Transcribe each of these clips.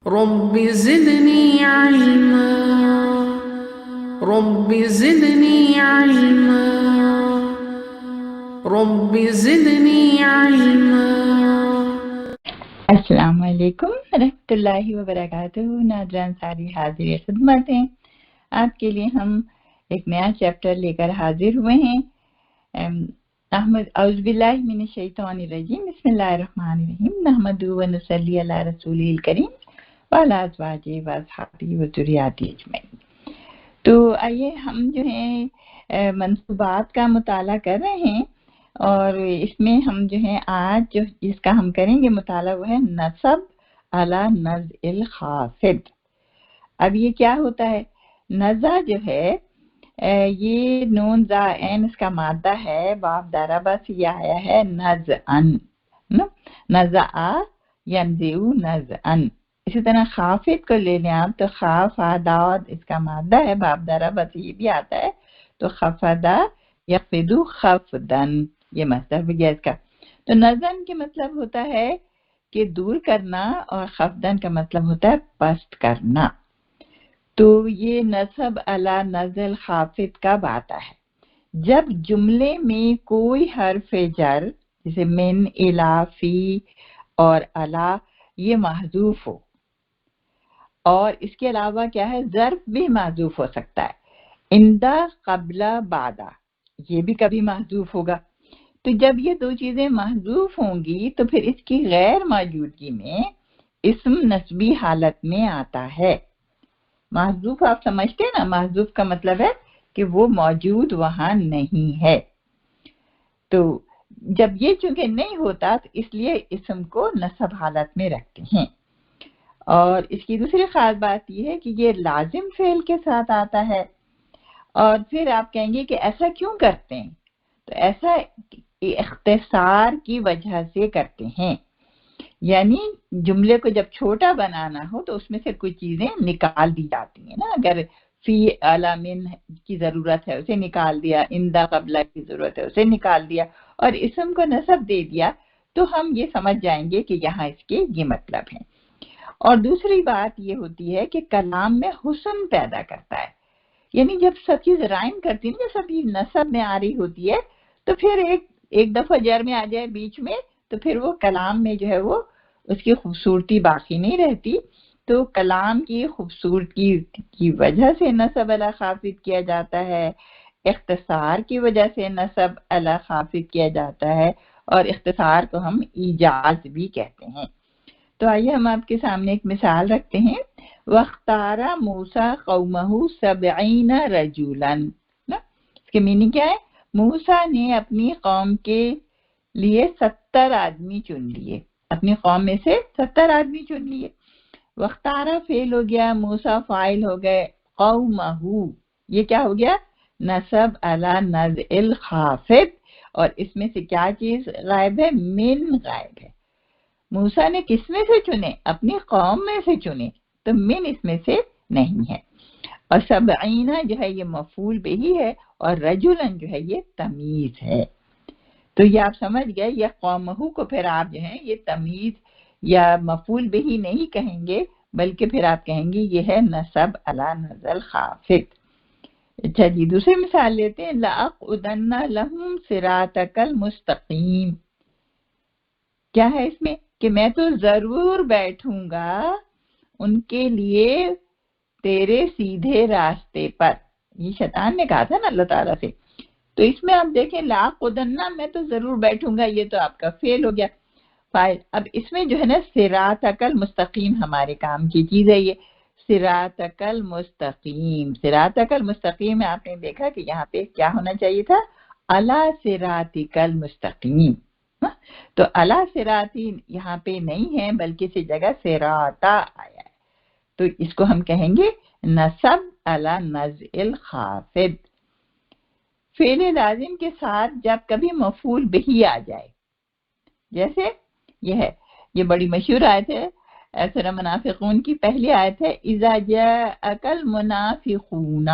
رب زدني علما رب زدني علما رب زدني علما. السلام علیکم ورحمۃ اللہ وبرکاتہ. ناظرین ساری حاضر خدمت ہیں. آپ کے لیے ہم ایک نیا چیپٹر لے کر حاضر ہوئے ہیں. اعوذ باللہ من الشیطان الرجیم. بسم اللہ الرحمن الرحیم. نحمدہ و نصلی علی رسولہ الکریم وعلی ازواجہ و اصحابہ و ذریاتہ اجمعین. تو آئیے ہم جو ہیں منصوبات کا مطالعہ کر رہے ہیں، اور اس میں ہم جو ہے آج جو جس کا ہم کریں گے مطالعہ وہ ہے نصب علی نزع الخافض. اب یہ کیا ہوتا ہے؟ نزع جو ہے یہ نون زا عین اس کا مادہ ہے. باب ضربہ سے یہ آیا ہے نزعن، نزع ینزع نزعن. اسی طرح خافض کو لے لیں آپ تو خاف داد اس کا مادہ ہے. باب ضربہ سے یہ بھی آتا ہے تو خفضا یخفض خفضا، یہ مصدر بھی گیا اس کا. تو نزن کے مطلب ہوتا ہے کہ دور کرنا، اور خفضن کا مطلب ہوتا ہے پست کرنا. تو یہ نصب علی نزع الخافض کب آتا ہے؟ جب جملے میں کوئی حرف جر جیسے من، الی، فی اور علی یہ محذوف ہو، اور اس کے علاوہ کیا ہے ظرف بھی محذوف ہو سکتا ہے. اندہ، قبل، بعدہ یہ بھی کبھی محذوف ہوگا. تو جب یہ دو چیزیں محذوف ہوں گی تو پھر اس کی غیر موجودگی میں اسم نسبی حالت میں آتا ہے. محذوف آپ سمجھتے ہیں نا، محذوف کا مطلب ہے کہ وہ موجود وہاں نہیں ہے. تو جب یہ چونکہ نہیں ہوتا تو اس لیے اسم کو نصب حالت میں رکھتے ہیں. اور اس کی دوسری خاص بات یہ ہے کہ یہ لازم فعل کے ساتھ آتا ہے. اور پھر آپ کہیں گے کہ ایسا کیوں کرتے ہیں؟ تو ایسا اختصار کی وجہ سے کرتے ہیں. یعنی جملے کو جب چھوٹا بنانا ہو تو اس میں سے کچھ چیزیں نکال دی جاتی ہیں نا. اگر فی، اعلی، من کی ضرورت ہے اسے نکال دیا، اندہ، قبلہ کی ضرورت ہے اسے نکال دیا، اور اسم کو نصب دے دیا، تو ہم یہ سمجھ جائیں گے کہ یہاں اس کے یہ مطلب ہے. اور دوسری بات یہ ہوتی ہے کہ کلام میں حسن پیدا کرتا ہے. یعنی جب سب چیز رائم کرتی ہے، سب چیز نصب میں آ رہی ہوتی ہے، تو پھر ایک دفعہ جر میں آ جائے بیچ میں تو پھر وہ کلام میں جو ہے وہ اس کی خوبصورتی باقی نہیں رہتی. تو کلام کی خوبصورتی کی وجہ سے نصب علی خافض کیا جاتا ہے، اختصار کی وجہ سے نصب علی خافض کیا جاتا ہے، اور اختصار کو ہم ایجاز بھی کہتے ہیں. تو آئیے ہم آپ کے سامنے ایک مثال رکھتے ہیں. وَاخْتَارَ مُوسَىٰ قَوْمَهُ 70 رَجُولًا. اس کے معنی کیا ہے؟ موسیٰ نے اپنی قوم کے لیے 70 آدمی چن لیے، اپنی قوم میں سے 70 آدمی چن لیے. وَاخْتَارَ فعل ہو گیا، موسیٰ فاعل ہو گئے، قَوْمَهُ یہ کیا ہو گیا؟ نصب علی نزع الخافض. اور اس میں سے کیا چیز غائب ہے؟ من غائب ہے. موسیٰ نے کس میں سے چنے؟ اپنی قوم میں سے چنے، تو من اس میں سے نہیں ہے. اور 70 جو ہے یہ مفعول بہ ہے، اور رجلن جو ہے یہ تمیز ہے. تو یہ آپ سمجھ گئے، یہ قومہ کو پھر آپ جو ہے یہ تمیز یا مفعول بہ نہیں کہیں گے، بلکہ پھر آپ کہیں گے یہ ہے نصب علی نزع الخافض. اچھا جی، دوسری مثال لیتے ہیں. لَأَقْعُدَنَّ لَهُمْ صِرَاطَكَ الْمُسْتَقِيمَ. کیا ہے اس میں؟ کہ میں تو ضرور بیٹھوں گا ان کے لیے تیرے سیدھے راستے پر. یہ شیطان نے کہا تھا نا اللہ تعالیٰ سے. تو اس میں آپ دیکھیں لَأَقْعُدَنَّ میں تو ضرور بیٹھوں گا، یہ تو آپ کا فعل ہو گیا فاعل. اب اس میں جو ہے نا صراطک المستقیم ہمارے کام کی چیز ہے. یہ صراطک المستقیم، صراطک المستقیم میں آپ نے دیکھا کہ یہاں پہ کیا ہونا چاہیے تھا؟ علی صراطک المستقیم. تو علی صراطی یہاں پہ نہیں ہے، بلکہ اسی جگہ صراطا آیا ہے. تو اس کو ہم کہیں گے نصب علی نزع الخافض. فعل لازم کے ساتھ جب کبھی مفعول بہ آ جائے، جیسے یہ ہے، یہ بڑی مشہور آیت ہے سورہ منافقون کی پہلی آیت ہے. اذا جاءک المنافقون،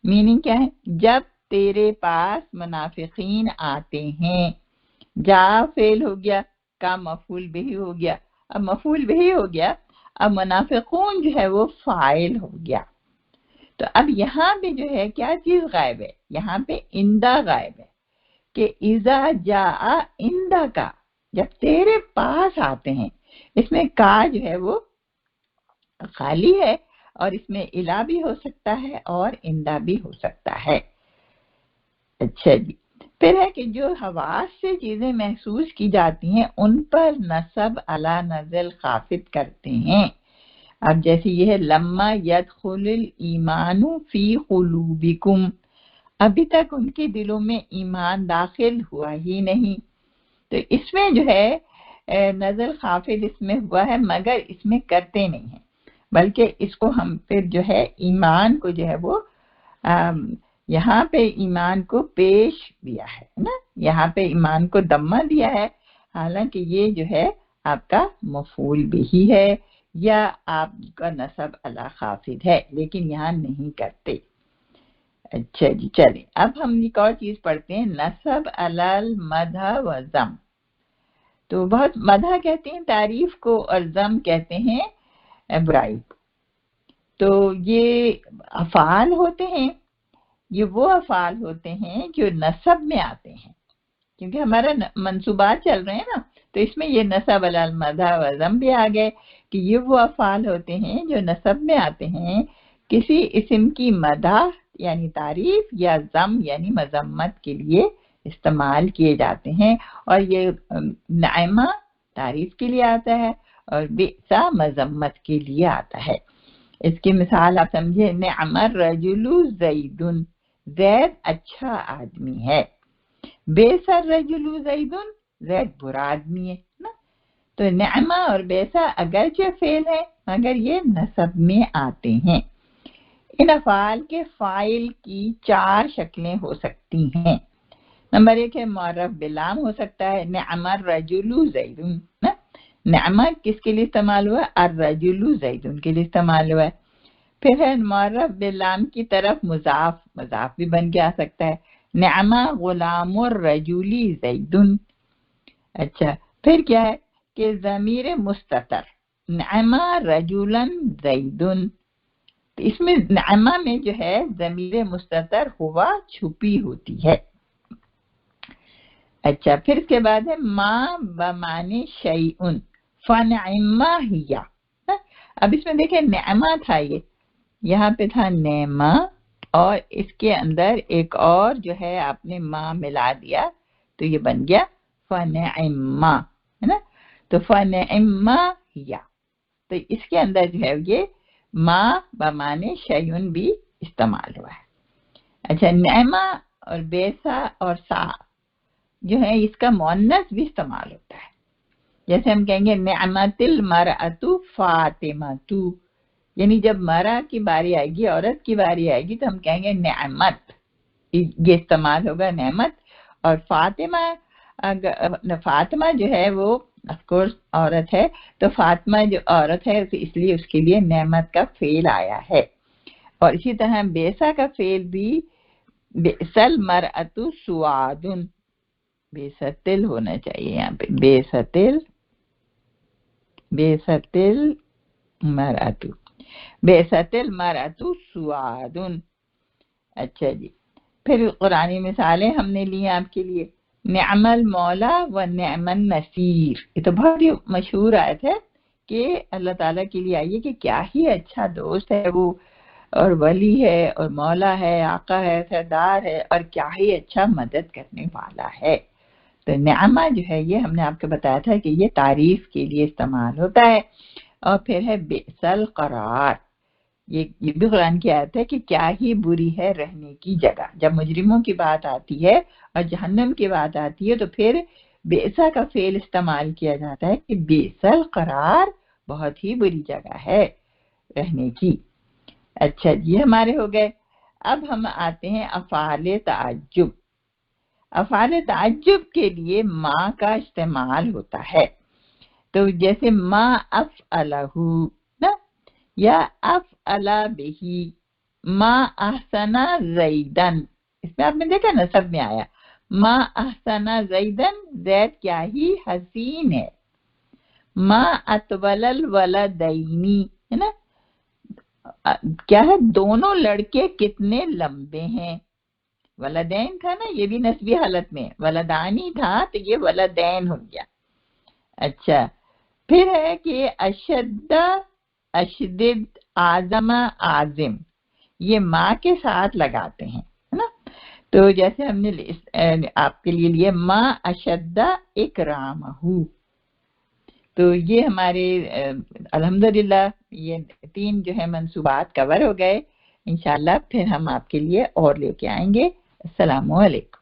میننگ کیا ہے؟ جب تیرے پاس منافقین آتے ہیں. جا فعل ہو گیا، کا مفعول بہ ہو گیا. اب مفعول بہ ہو گیا، اب منافقون جو ہے وہ فاعل ہو گیا. تو اب یہاں پہ جو ہے کیا چیز غائب ہے؟ یہاں پہ اندہ غائب ہے کہ اذا جاء اندہ کا، جب تیرے پاس آتے ہیں. اس میں کا جو ہے وہ خالی ہے اور اس میں الا بھی ہو سکتا ہے اور اندہ بھی ہو سکتا ہے. اچھا جی، پھر ہے کہ جو حواس سے چیزیں محسوس کی جاتی ہیں ان پر نصب علی نزل خافض کرتے ہیں. اب جیسے یہ ہے لما یدخل الایمان فی قلوبکم، ابھی تک ان کے دلوں میں ایمان داخل ہوا ہی نہیں. تو اس میں جو ہے نزل خافض اس میں ہوا ہے، مگر اس میں کرتے نہیں ہیں، بلکہ اس کو ہم پھر جو ہے ایمان کو جو ہے وہ یہاں پہ ایمان کو پیش دیا ہے نا، یہاں پہ ایمان کو دمہ دیا ہے، حالانکہ یہ جو ہے آپ کا مفعول بھی ہے یا آپ کا نصب علی خافض ہے، لیکن یہاں نہیں کرتے. اچھا جی، چلیں اب ہم ایک اور چیز پڑھتے ہیں، نصب علی المدح و ذم. تو بہت مدح کہتے ہیں تعریف کو اور ذم کہتے ہیں برائی کو. تو یہ افعال ہوتے ہیں، یہ وہ افعال ہوتے ہیں جو نصب میں آتے ہیں، کیونکہ ہمارا منصوبات چل رہے ہیں نا، تو اس میں یہ نصب علی المدح و ذم بھی آ گئے کہ یہ وہ افعال ہوتے ہیں جو نصب میں آتے ہیں، کسی اسم کی مدح یعنی تعریف یا ذم یعنی مذمت کے لیے استعمال کیے جاتے ہیں. اور یہ نعمہ تعریف کے لیے آتا ہے اور بئس مذمت کے لیے آتا ہے. اس کی مثال آپ سمجھے، نعم الرجل زید، زید اچھا آدمی ہے. بئس الرجل زید، زید برا آدمی ہے نا. تو نعمہ اور بئس اگرچہ فعل ہے مگر یہ نصب میں آتے ہیں. ان افعال کے فاعل کی 4 شکلیں ہو سکتی ہیں. نمبر 1 ہے معرف بلام ہو سکتا ہے، نعم الرجل زید. نعمہ کس کے لیے استعمال ہوا؟ الرجل زید کے لیے استعمال ہوا ہے. پھر ہے معرف بلام کی طرف مضاف، مضاف بھی بن کے آ سکتا ہے، نعمہ غلام الرجل زید. اچھا پھر کیا ہے کہ ضمیر مستتر، نعمہ رجلا زید. اس میں نعمہ میں جو ہے ضمیر مستتر ہوا چھپی ہوتی ہے. اچھا پھر اس کے بعد ہے ما بمعنی شیئن فنعما ہیا. اب اس میں دیکھیں نعمہ تھا، یہ یہاں پہ تھا نعمہ اور اس کے اندر ایک اور جو ہے آپ نے ما ملا دیا تو یہ بن گیا فنعما، ہے نا. تو فنعما ہیا، تو اس کے اندر جو ہے یہ ما بمعنی شیئن بھی استعمال ہوا ہے. اچھا نعمہ اور بیسا اور سا جو ہے اس کا مؤنث بھی استعمال ہوتا ہے. جیسے ہم کہیں گے نعمت المرأۃ فاطمۃ، یعنی جب مرا کی باری آئے گی، عورت کی باری آئے گی تو ہم کہیں گے نعمت، یہ استعمال ہوگا نعمت. اور فاطمہ، فاطمہ جو ہے وہ آف کورس عورت ہے، تو فاطمہ جو عورت ہے اس لیے اس کے لیے نعمت کا فعل آیا ہے. اور اسی طرح بیسا کا فعل بھی بئسل مرأۃ سواد، بیستل ہونا چاہیے یہاں پہ، بیستل مرأۃ، بیستل مرأۃ سواد. اچھا جی، پھر قرآنی مثالیں ہم نے لی آپ کے لیے، نعم المولا و نعم النصیر. یہ تو بہت ہی مشہور آیت ہے کہ اللہ تعالیٰ کے لیے آئیے کہ کیا ہی اچھا دوست ہے وہ، اور ولی ہے اور مولا ہے، آقا ہے، سردار ہے، اور کیا ہی اچھا مدد کرنے والا ہے. تو نعمہ جو ہے یہ ہم نے آپ کو بتایا تھا کہ یہ تعریف کے لیے استعمال ہوتا ہے. اور پھر ہے بئس القرار، یہ بھی قرآن کی آیت ہے کہ کیا ہی بری ہے رہنے کی جگہ. جب مجرموں کی بات آتی ہے اور جہنم کی بات آتی ہے تو پھر بئسا کا فعل استعمال کیا جاتا ہے کہ بئس القرار، بہت ہی بری جگہ ہے رہنے کی. اچھا یہ ہمارے ہو گئے. اب ہم آتے ہیں افعال تعجب. افعال تعجب کے لیے ما کا استعمال ہوتا ہے. تو جیسے ما افعلہ نا، یا افعلہ بہی، ما احسن زیدن، اس میں آپ نے دیکھا نصب میں آیا، ما احسن زیدن، زید کیا ہی حسین ہے. ما اطول الولدینی، ہے نا، کیا ہے دونوں لڑکے کتنے لمبے ہیں. ولدین تھا نا، یہ بھی نسبی حالت میں، ولدانی تھا تو یہ ولدین ہو گیا. اچھا پھر ہے کہ اشد، اشدد، آزم، آزم، یہ ماں کے ساتھ لگاتے ہیں، ہے نا. تو جیسے ہم نے آپ کے لیے لیے ما اشد اکرامہ، تو یہ ہمارے الحمدللہ یہ 3 جو ہے منصوبات کور ہو گئے. انشاءاللہ پھر ہم آپ کے لیے اور لے کے آئیں گے. السلام علیکم.